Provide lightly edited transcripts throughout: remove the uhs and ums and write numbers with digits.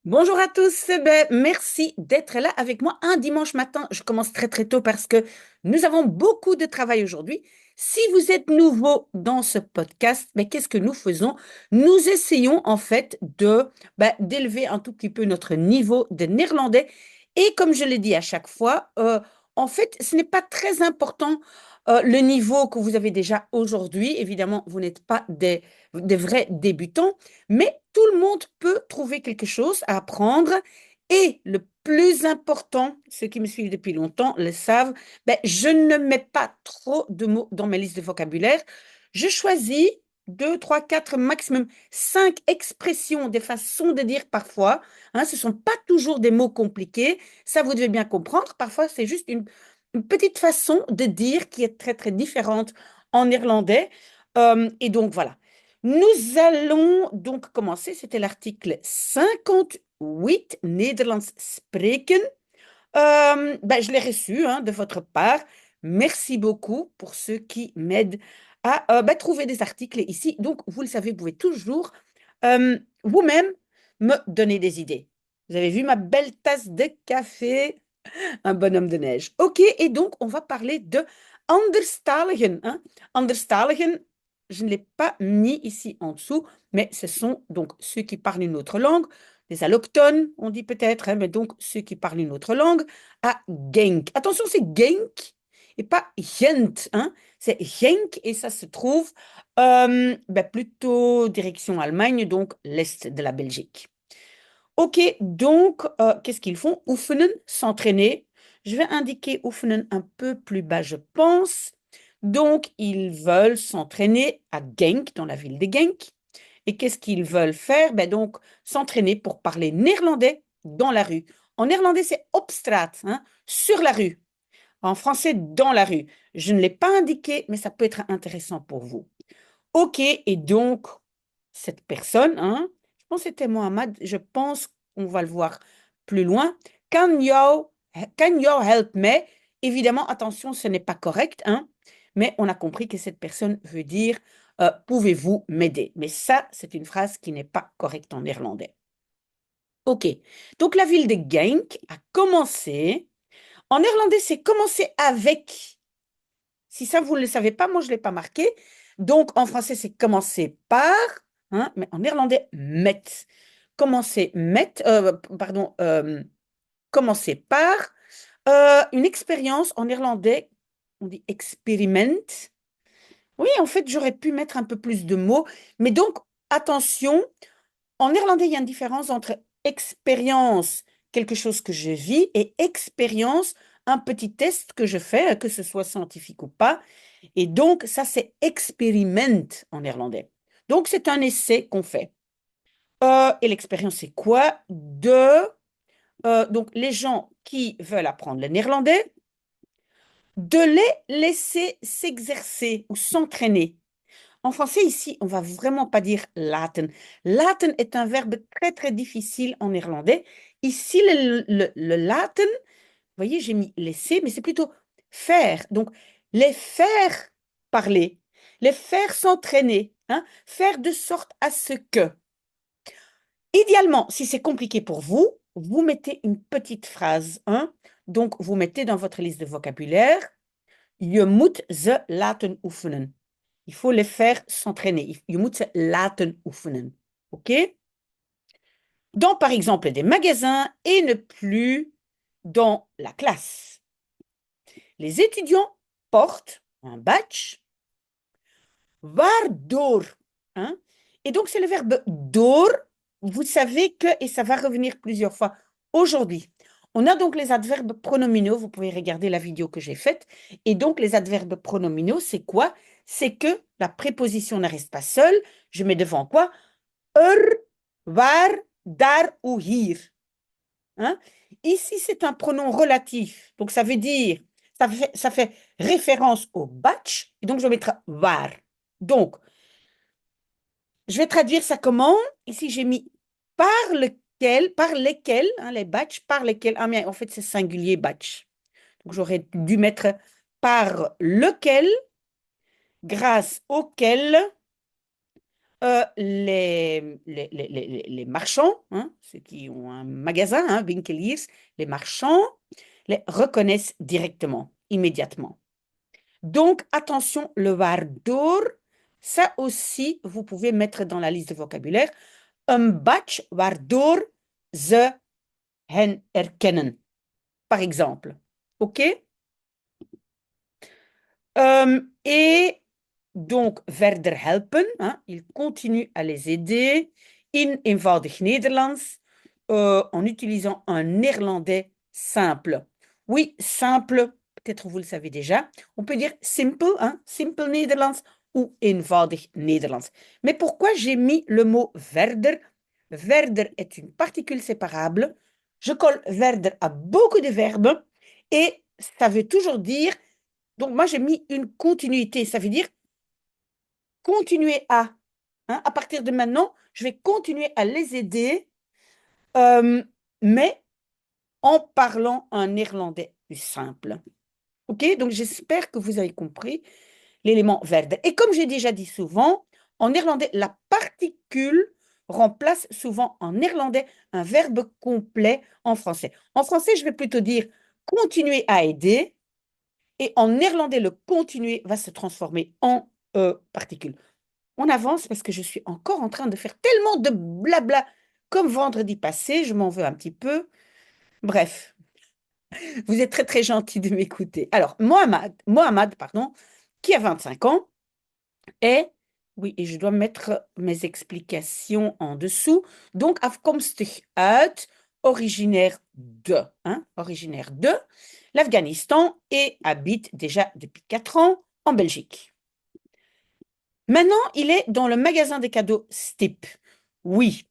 Bonjour à tous, merci d'être là avec moi un dimanche matin. Je commence très très tôt parce que nous avons beaucoup de travail aujourd'hui. Si vous êtes nouveau dans ce podcast, mais qu'est-ce que nous faisons? Nous essayons en fait d'élever un tout petit peu notre niveau de néerlandais. Et comme je l'ai dit à chaque fois, en fait, ce n'est pas très important le niveau que vous avez déjà aujourd'hui. Évidemment, vous n'êtes pas des vrais débutants. Mais tout le monde peut trouver quelque chose à apprendre. Et le plus important, ceux qui me suivent depuis longtemps le savent, je ne mets pas trop de mots dans mes listes de vocabulaire. Je choisis deux, trois, quatre, maximum cinq expressions, des façons de dire parfois. Hein, ce ne sont pas toujours des mots compliqués. Ça, vous devez bien comprendre. Parfois, c'est juste une petite façon de dire qui est très, très différente en néerlandais. Et donc, voilà. Nous allons donc commencer. C'était l'article 58, Nederlands spreken. Je l'ai reçu hein, de votre part. Merci beaucoup pour ceux qui m'aident à trouver des articles ici. Donc, vous le savez, vous pouvez toujours vous-même me donner des idées. Vous avez vu ma belle tasse de café? Un bonhomme de neige. Ok, et donc on va parler de anderstaligen. Hein. Anderstaligen, je ne l'ai pas mis ici en dessous, mais ce sont donc ceux qui parlent une autre langue, les allochtones, on dit peut-être, hein, mais donc ceux qui parlent une autre langue, à Genk. Attention, c'est Genk et pas Gent. Hein. C'est Genk et ça se trouve plutôt direction Allemagne, donc l'est de la Belgique. Ok, donc, qu'est-ce qu'ils font? Oefenen, s'entraîner. Je vais indiquer oefenen un peu plus bas, je pense. Donc, ils veulent s'entraîner à Genk, dans la ville de Genk. Et qu'est-ce qu'ils veulent faire? Donc, s'entraîner pour parler néerlandais dans la rue. En néerlandais, c'est op straat, hein, sur la rue. En français, dans la rue. Je ne l'ai pas indiqué, mais ça peut être intéressant pour vous. Ok, et donc, cette personne, hein, je pense que c'était Mohamed, je pense qu'on va le voir plus loin. Can you help me? Évidemment, attention, ce n'est pas correct, hein, mais on a compris que cette personne veut dire pouvez-vous m'aider? Mais ça, c'est une phrase qui n'est pas correcte en néerlandais. Ok, donc la ville de Genk a commencé. En néerlandais, c'est commencé avec. Si ça, vous ne le savez pas, moi, je ne l'ai pas marqué. Donc, en français, c'est commencer par, hein, mais en néerlandais, met. Commencer par une expérience en néerlandais, on dit experiment. Oui, en fait, j'aurais pu mettre un peu plus de mots, mais donc, attention, en néerlandais, il y a une différence entre expérience, quelque chose que je vis, et expérience, un petit test que je fais, que ce soit scientifique ou pas. Et donc, ça, c'est experiment en néerlandais. Donc, c'est un essai qu'on fait. Et l'expérience, c'est quoi? Donc, les gens qui veulent apprendre le néerlandais, de les laisser s'exercer ou s'entraîner. En français, ici, on va vraiment pas dire laten. Laten est un verbe très, très difficile en néerlandais. Ici, le laten, vous voyez, j'ai mis laisser, mais c'est plutôt faire. Donc, les faire parler, les faire s'entraîner, hein, faire de sorte à ce que. Idéalement, si c'est compliqué pour vous, vous mettez une petite phrase, hein. Donc, vous mettez dans votre liste de vocabulaire, je moet ze laten oefenen. Il faut les faire s'entraîner. Je moet ze laten oefenen. OK? Dans, par exemple, des magasins et ne plus dans la classe. Les étudiants portent un badge, waardoor. Hein? Et donc, c'est le verbe door. Vous savez que, et ça va revenir plusieurs fois aujourd'hui. On a donc les adverbes pronominaux. Vous pouvez regarder la vidéo que j'ai faite. Et donc, les adverbes pronominaux, c'est quoi? C'est que la préposition ne reste pas seule. Je mets devant quoi? Waar, daar ou hier. Hein? Ici, c'est un pronom relatif. Donc, ça veut dire, ça fait référence au batch. Et donc, je vais mettre waar. Donc, je vais traduire ça comment? Ici, j'ai mis par lesquels, hein, les batchs, par lesquels. Ah, mais en fait, c'est singulier batch. Donc, j'aurais dû mettre par lequel, grâce auquel, les marchands, hein, ceux qui ont un magasin, hein, winkeliers, les marchands, les reconnaissent directement, immédiatement. Donc, attention, le waardoor, ça aussi, vous pouvez mettre dans la liste de vocabulaire un badge waardoor ze hen herkennen, par exemple. OK? Et donc, verder helpen, hein, il continue à les aider in eenvoudig Nederlands en utilisant un néerlandais simple. Oui, simple, peut-être vous le savez déjà. On peut dire simple, hein, simple Nederlands ou eenvoudig Nederlands. Mais pourquoi j'ai mis le mot verder? Verder est une particule séparable. Je colle verder à beaucoup de verbes et ça veut toujours dire donc, moi, j'ai mis une continuité. Ça veut dire continuer à. Hein, à partir de maintenant, je vais continuer à les aider, mais en parlant un néerlandais plus simple. OK? Donc, j'espère que vous avez compris l'élément verde. Et comme j'ai déjà dit souvent, en néerlandais, la particule remplace souvent en néerlandais un verbe complet en français. En français, je vais plutôt dire continuer à aider. Et en néerlandais, le continuer va se transformer en particule. On avance parce que je suis encore en train de faire tellement de blabla comme vendredi passé. Je m'en veux un petit peu. Bref, vous êtes très très gentil de m'écouter. Alors, Mohamed, pardon, qui a 25 ans, est, oui, et je dois mettre mes explications en dessous, donc afkomstig uit, originaire de l'Afghanistan et habite déjà depuis 4 ans en Belgique. Maintenant, il est dans le magasin des cadeaux Stip. Oui,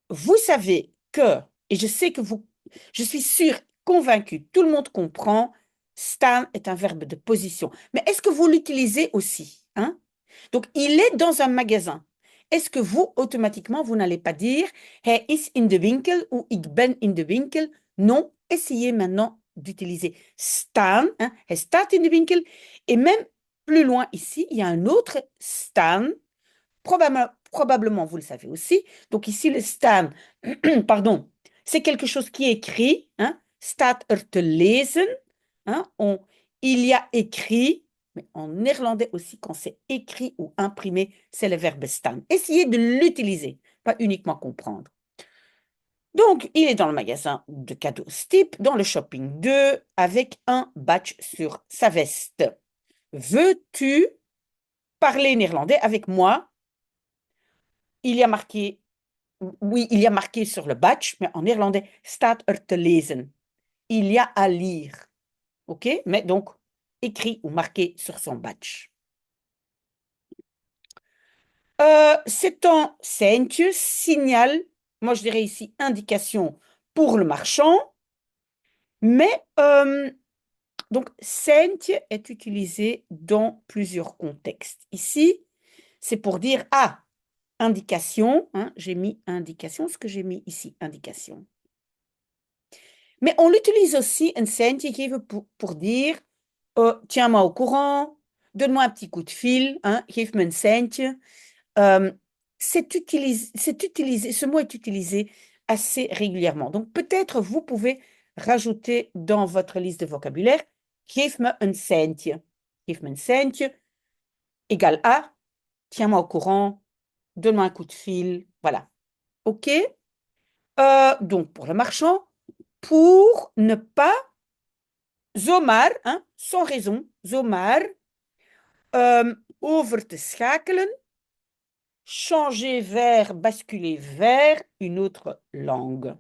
vous savez que, et je sais que je suis sûre, convaincue, tout le monde comprend, staan est un verbe de position. Mais est-ce que vous l'utilisez aussi, hein? Donc, il est dans un magasin. Est-ce que vous, automatiquement, vous n'allez pas dire Hij is in de winkel ou ik ben in de winkel? Non, essayez maintenant d'utiliser staan. Hein? Hij staat in de winkel. Et même plus loin ici, il y a un autre staan. Probablement, vous le savez aussi. Donc ici, le staan, pardon, c'est quelque chose qui est écrit. Hein? Staat er te lezen. Hein? Il y a écrit. Mais en néerlandais aussi, quand c'est écrit ou imprimé, c'est le verbe staan. Essayez de l'utiliser, pas uniquement comprendre. Donc, il est dans le magasin de cadeaux Stip, dans le shopping 2, avec un badge sur sa veste. Veux-tu parler néerlandais avec moi? Il y a marqué, oui, il y a marqué sur le badge, mais en néerlandais, staat er te lezen. Il y a à lire. OK? Mais donc, écrit ou marqué sur son badge. C'est un seintje, signal, moi je dirais ici indication pour le marchand, mais donc seintje est utilisé dans plusieurs contextes. Ici, c'est pour dire, ah, indication, hein, j'ai mis indication, ce que j'ai mis ici, indication. Mais on l'utilise aussi, un seintje geven, pour dire, tiens-moi au courant, donne-moi un petit coup de fil, hein, geef me een seintje. Ce mot est utilisé assez régulièrement. Donc, peut-être vous pouvez rajouter dans votre liste de vocabulaire, geef me een seintje. Geef me een seintje, égal à, tiens-moi au courant, donne-moi un coup de fil, voilà. OK? Donc, pour le marchand, pour ne pas, zomaar, hein, sans raison, zomaar, over te schakelen, changer vers, basculer vers une autre langue.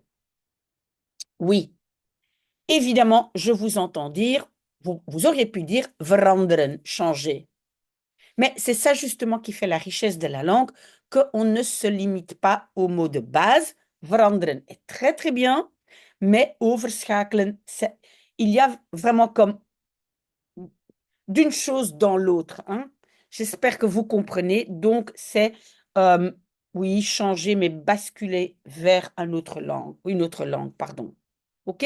Oui, évidemment, je vous entends dire, vous auriez pu dire veranderen, changer. Mais c'est ça justement qui fait la richesse de la langue, qu'on ne se limite pas au mot de base. Veranderen est très très bien, mais overschakelen, il y a vraiment comme d'une chose dans l'autre. Hein. J'espère que vous comprenez. Donc, c'est, oui, changer, mais basculer vers une autre langue, pardon. OK?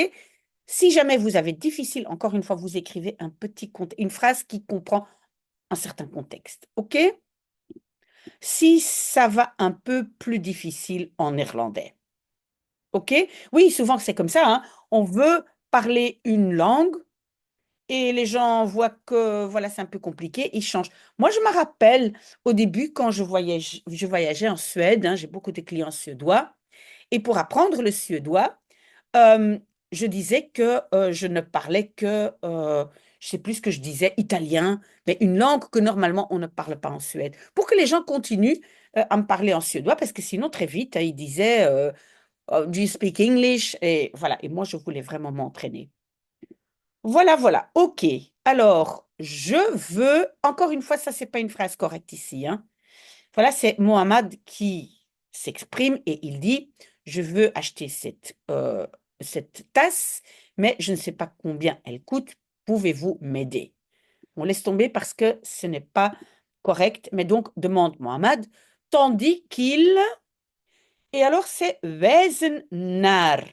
Si jamais vous avez difficile, encore une fois, vous écrivez une phrase qui comprend un certain contexte. OK? si ça va un peu plus difficile en néerlandais. OK? Oui, souvent c'est comme ça, hein. On veut parler une langue et les gens voient que voilà, c'est un peu compliqué, ils changent. Moi, je me rappelle au début quand je voyageais en Suède, hein, j'ai beaucoup de clients suédois, et pour apprendre le suédois, euh, je disais que je ne parlais que, je sais plus ce que je disais, italien, mais une langue que normalement on ne parle pas en Suède, pour que les gens continuent à me parler en suédois, parce que sinon très vite, hein, ils disaient Oh, Do you speak English? Et voilà, et moi je voulais vraiment m'entraîner. Voilà, voilà, ok. Alors, je veux, encore une fois, ça c'est pas une phrase correcte ici, hein. Voilà, c'est Mohamed qui s'exprime et il dit, je veux acheter cette tasse, mais je ne sais pas combien elle coûte. Pouvez-vous m'aider? On laisse tomber parce que ce n'est pas correct, mais donc demande Mohamed, tandis qu'il... Et alors c'est wezen naar.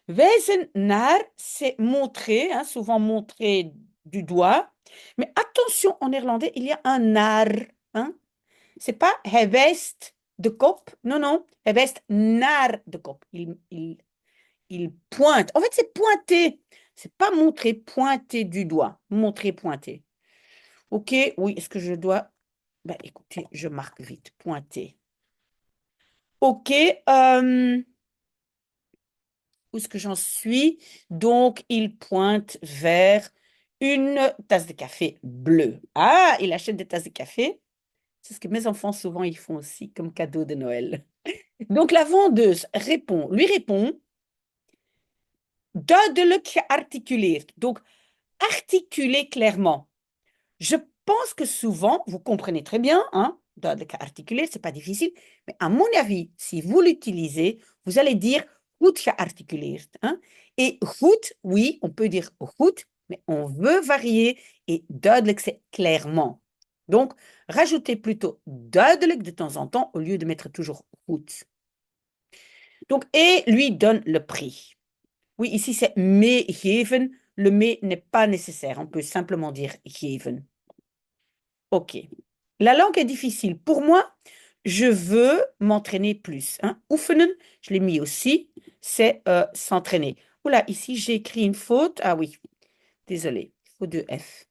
Wezen naar, c'est montrer, hein, souvent montrer du doigt. Mais attention, en néerlandais, il y a un naar. Hein. C'est pas hij wijst de kop. Non, non. Hij wijst naar de kop. Il pointe. En fait, c'est pointer. C'est pas montrer, pointer du doigt. Montrer, pointer. OK, oui, est-ce que je dois... Ben, écoutez, je marque vite. Pointer. OK. Où est-ce que j'en suis? Donc, il pointe vers une tasse de café bleue. Ah, il achète des tasses de café. C'est ce que mes enfants souvent ils font aussi comme cadeau de Noël. Donc, la vendeuse lui répond, duidelijk gearticuleerd. Donc, articuler clairement. Je pense que souvent, vous comprenez très bien, hein, duidelijk gearticuleerd, c'est pas difficile, mais à mon avis, si vous l'utilisez, vous allez dire goed gearticuleerd. Hein. Et goed, oui, on peut dire goed, mais on veut varier et duidelijk, c'est clairement. Donc, rajoutez plutôt duidelijk de temps en temps au lieu de mettre toujours goed. Donc, et lui donne le prix. Oui, ici c'est meegeven. Le mee n'est pas nécessaire. On peut simplement dire geven. OK. La langue est difficile. Pour moi, je veux m'entraîner plus. Hein. Oefenen, je l'ai mis aussi, c'est s'entraîner. Oula, ici j'ai écrit une faute. Ah oui, désolé, il faut deux F.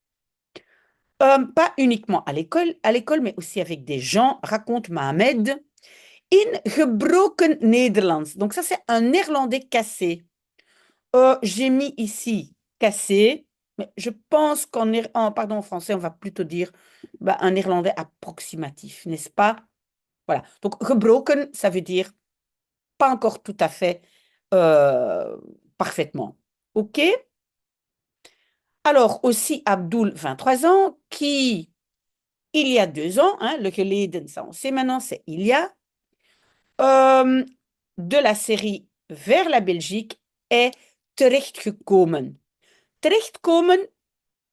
Pas uniquement à l'école, mais aussi avec des gens, raconte Mohamed, in gebroken Nederlands. Donc ça, c'est un néerlandais cassé. J'ai mis ici cassé, mais je pense en français, on va plutôt dire bah, un néerlandais approximatif, n'est-ce pas? Voilà. Donc, gebroken, ça veut dire pas encore tout à fait euh, parfaitement. OK? Alors, aussi Abdul, 23 ans, qui, il y a 2 ans, hein, le geleden, ça on sait maintenant, c'est il y a, euh, de la série vers la Belgique, est terechtgekomen. Terechtkomen,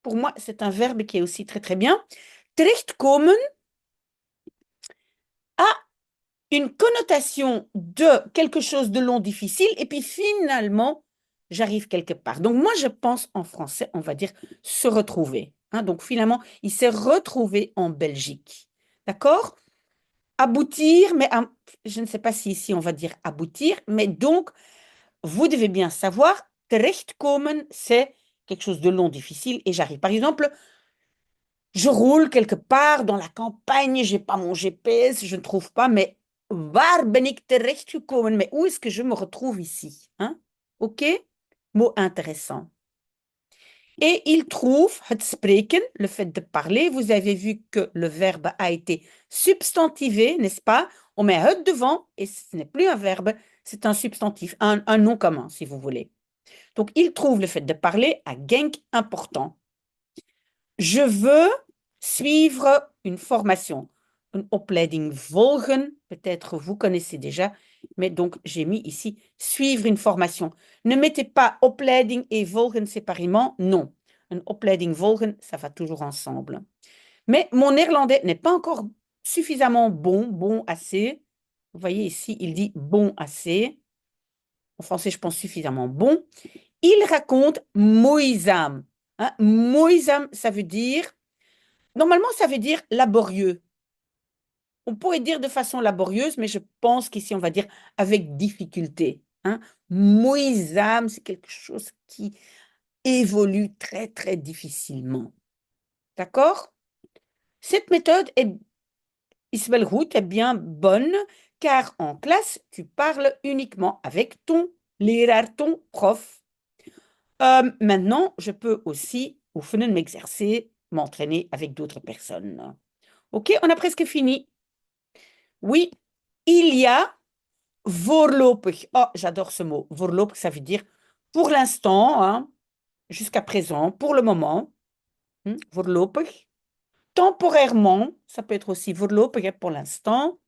pour moi, c'est un verbe qui est aussi très très bien. Terechtkomen a une connotation de quelque chose de long, difficile, et puis finalement, j'arrive quelque part. Donc moi, je pense en français, on va dire se retrouver. Hein, donc finalement, il s'est retrouvé en Belgique. D'accord? Aboutir, mais je ne sais pas si ici on va dire aboutir, mais donc, vous devez bien savoir, terechtkomen, c'est quelque chose de long, difficile, et j'arrive. Par exemple, je roule quelque part dans la campagne, j'ai pas mon GPS, je ne trouve pas, mais waar ben ik terechtgekomen? Mais où est-ce que je me retrouve ici? Hein? OK? Mot intéressant. Et il trouve het spreken, le fait de parler. Vous avez vu que le verbe a été substantivé, n'est-ce pas? On met het devant et ce n'est plus un verbe, c'est un substantif, un nom commun, si vous voulez. Donc, il trouve le fait de parler à Genk important. Je veux suivre une formation, une opleiding volgen. Peut-être vous connaissez déjà, mais donc j'ai mis ici suivre une formation. Ne mettez pas opleiding et volgen séparément, non. Une opleiding volgen, ça va toujours ensemble. Mais mon néerlandais n'est pas encore suffisamment bon, bon assez. Vous voyez ici, il dit bon assez. En français, je pense suffisamment bon. Il raconte moeizaam. Hein, moeizaam, ça veut dire, normalement, ça veut dire laborieux. On pourrait dire de façon laborieuse, mais je pense qu'ici, on va dire avec difficulté. Hein. Moïsam, c'est quelque chose qui évolue très, très difficilement. D'accord? Cette méthode est, Isabelle Root, est bien bonne, car en classe, tu parles uniquement avec ton leraar, ton prof. Maintenant, je peux aussi, au de m'exercer, m'entraîner avec d'autres personnes. Ok, on a presque fini. Oui, il y a voorlopig. Oh, j'adore ce mot. Voorlopig, ça veut dire pour l'instant, hein, jusqu'à présent, pour le moment. Voorlopig. Temporairement, ça peut être aussi voorlopig pour l'instant.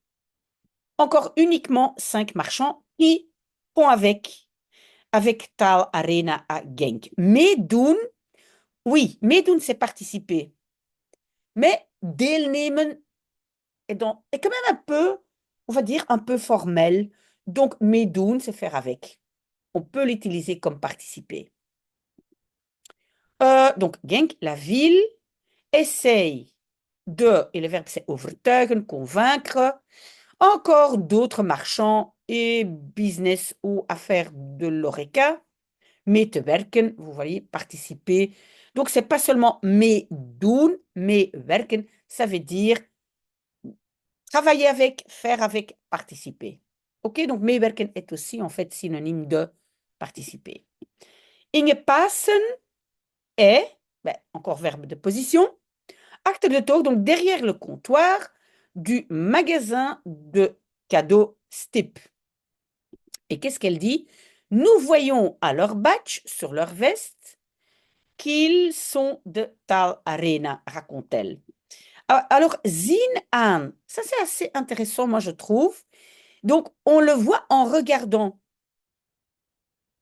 Encore uniquement 5 marchands qui font avec Taal Arena à Genk. Meedoen, oui, meedoen, c'est participer. Mais deelnemen est quand même un peu, on va dire, un peu formel. Donc, meedoen, c'est faire avec. On peut l'utiliser comme participer. Donc, Genk, la ville, essaye de, et le verbe c'est overtuigen, convaincre, encore d'autres marchands et business ou affaires de l'ORECA, mee te werken, vous voyez, participer. Donc, c'est pas seulement meedoen, mais werken, ça veut dire travailler avec, faire avec, participer. Ok, donc meewerken est aussi en fait synonyme de participer. Ingepassen est, ben, encore verbe de position, acte de toog, donc derrière le comptoir du magasin de cadeaux Stip. Et qu'est-ce qu'elle dit? Nous voyons à leur badge, sur leur veste, qu'ils sont de Taal Arena, raconte-t-elle. Alors, zien aan, ça c'est assez intéressant, moi je trouve. Donc, on le voit en regardant.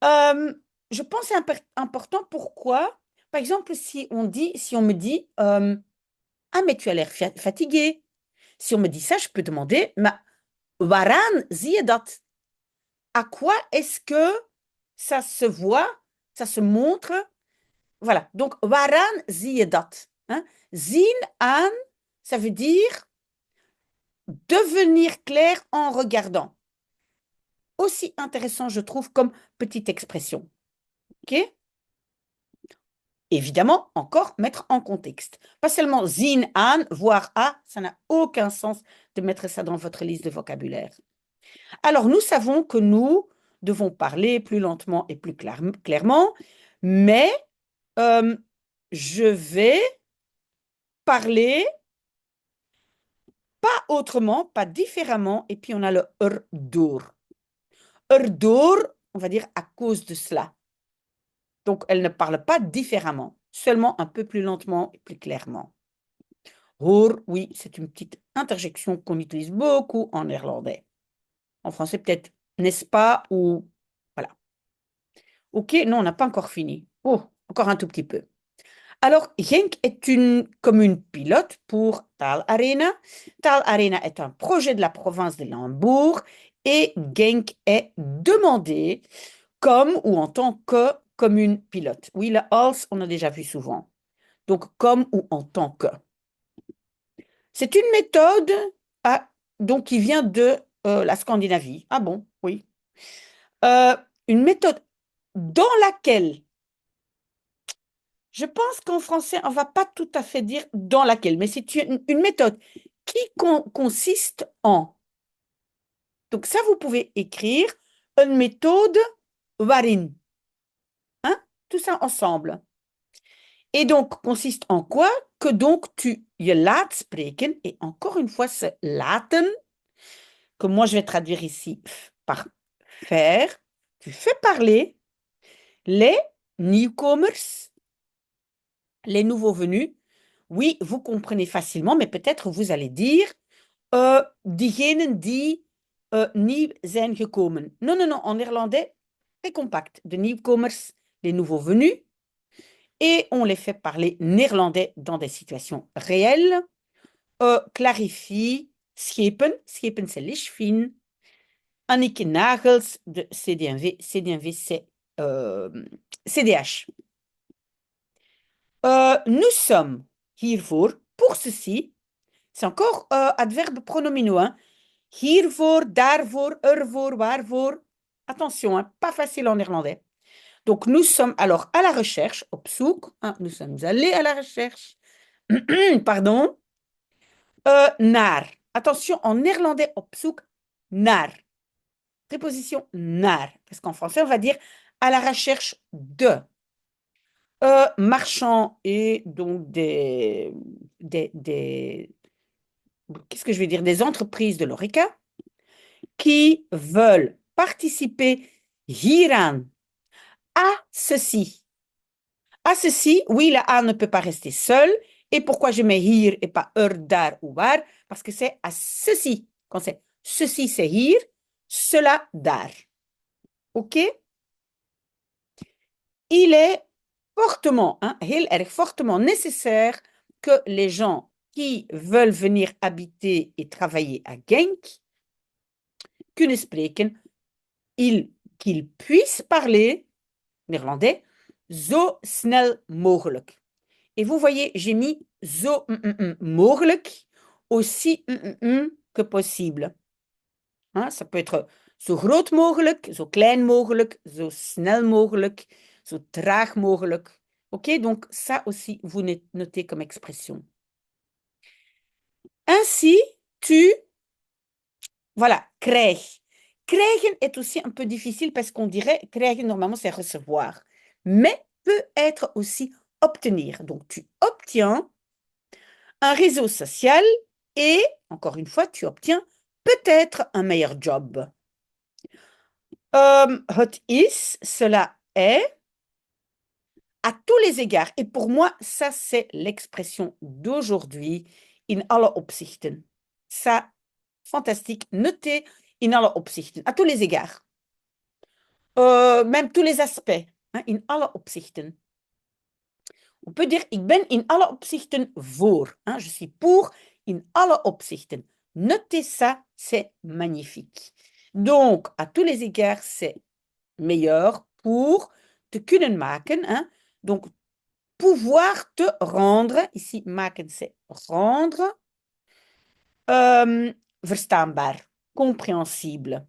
Euh, je pense que c'est important. Pourquoi? Par exemple, si on me dit, ah, mais tu as l'air fatigué. Si on me dit ça, je peux demander, mais waaraan zie je dat? À quoi est-ce que ça se voit, ça se montre? Voilà. Donc, waaraan zie je dat? Hein? Zien aan, ça veut dire devenir clair en regardant. Aussi intéressant, je trouve, comme petite expression. OK? Évidemment, encore mettre en contexte. Pas seulement zien aan, voir à, ça n'a aucun sens de mettre ça dans votre liste de vocabulaire. Alors, nous savons que nous devons parler plus lentement et plus clairement, mais je vais parler pas autrement, pas différemment, et puis on a le erdoor. Erdoor, on va dire à cause de cela. Donc, elle ne parle pas différemment, seulement un peu plus lentement et plus clairement. Hoor, oui, c'est une petite interjection qu'on utilise beaucoup en néerlandais. En français, peut-être, n'est-ce pas? Ou voilà. Ok, non, on n'a pas encore fini. Oh, encore un tout petit peu. Alors, Genk est une commune pilote pour Taal Arena. Taal Arena est un projet de la province de Limbourg et Genk est demandé comme ou en tant que commune pilote. Oui, le als, on a déjà vu souvent. Donc, comme ou en tant que. C'est une méthode donc, qui vient de la Scandinavie. Ah bon, oui. Une méthode dans laquelle, je pense qu'en français, on ne va pas tout à fait dire dans laquelle, mais c'est une méthode qui consiste en. Donc ça, vous pouvez écrire une méthode waarin. Hein? Tout ça ensemble. Et donc, consiste en quoi? Que donc tu je laat spreken, et encore une fois, ce laten, que moi je vais traduire ici par faire, tu fais parler les nieuwkomers, les nouveaux venus. Oui, vous comprenez facilement, mais peut-être vous allez dire diegenen die nieuw zijn gekomen. Non, non, non, en néerlandais, très compact. De nieuwkomers, les nouveaux venus. Et on les fait parler néerlandais dans des situations réelles. Clarifie, schepen, schepen c'est lichfin. Anneke Nagels de CD&V, CD&V c'est CDH. Nous sommes hiervoor, pour ceci, C'est encore adverbe pronominaux, hein. Hiervoor, daarvoor, ervoor, waarvoor. Attention, hein, pas facile en néerlandais. Donc, nous sommes alors à la recherche, op zoek, hein, nous sommes allés à la recherche, pardon, naar. Attention, en néerlandais, op zoek, naar. Préposition naar, parce qu'en français, on va dire à la recherche de. Marchands et donc qu'est-ce que je vais dire, des entreprises de l'horeca qui veulent participer hieraan, à ceci. À ceci, oui, la A ne peut pas rester seule. Et pourquoi je mets hier et pas daar ou waar? Parce que c'est à ceci. Quand c'est ceci, c'est hier, cela, daar. OK? Il est fortement, hein, heel erg fortement nécessaire que les gens qui veulent venir habiter et travailler à Genk kunnen spreken, qu'ils puissent parler néerlandais zo snel mogelijk. Et vous voyez, j'ai mis zo mogelijk, aussi que possible. Hein, ça peut être zo groot mogelijk, zo klein mogelijk, zo snel mogelijk, zo traag mogelijk. OK, donc ça aussi, vous notez comme expression. Ainsi, voilà, krijg. Krijgen est aussi un peu difficile parce qu'on dirait, krijgen, normalement, c'est recevoir. Mais peut être aussi obtenir. Donc, tu obtiens un réseau social et, encore une fois, tu obtiens peut-être un meilleur job. Het is, cela est, à tous les égards. Et pour moi, ça, c'est l'expression d'aujourd'hui, in alle opzichten. Ça, fantastique. Notez in alle opzichten, à tous les égards. Même tous les aspects, hein, in alle opzichten. On peut dire, ik ben in alle opzichten voor. Hein, je suis pour in alle opzichten. Notez ça, c'est magnifique. Donc, à tous les égards, c'est meilleur pour te kunnen maken. Hein? Donc, pouvoir te rendre. Ici, maken, c'est rendre. Verstaanbaar, compréhensible.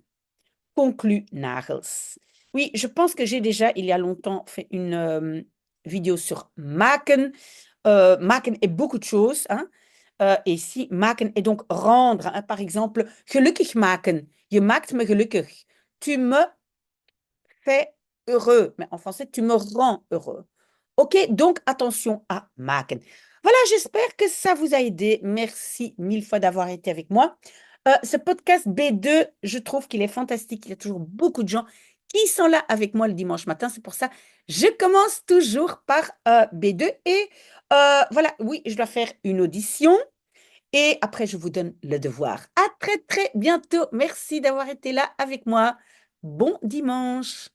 Conclu nagels. Oui, je pense que j'ai déjà, il y a longtemps, fait une vidéo sur maken. Maken est beaucoup de choses. Hein? Et ici, maken est donc rendre. Hein? Par exemple, gelukkig maken. Je maakt me gelukkig. Tu me fais heureux. Mais en français, tu me rends heureux. OK, donc attention à maken. Voilà, j'espère que ça vous a aidé. Merci mille fois d'avoir été avec moi. Ce podcast B2, je trouve qu'il est fantastique. Il y a toujours beaucoup de gens qui sont là avec moi le dimanche matin. C'est pour ça je commence toujours par B2. Et voilà, oui, je dois faire une audition. Et après, je vous donne le devoir. À très, très bientôt. Merci d'avoir été là avec moi. Bon dimanche.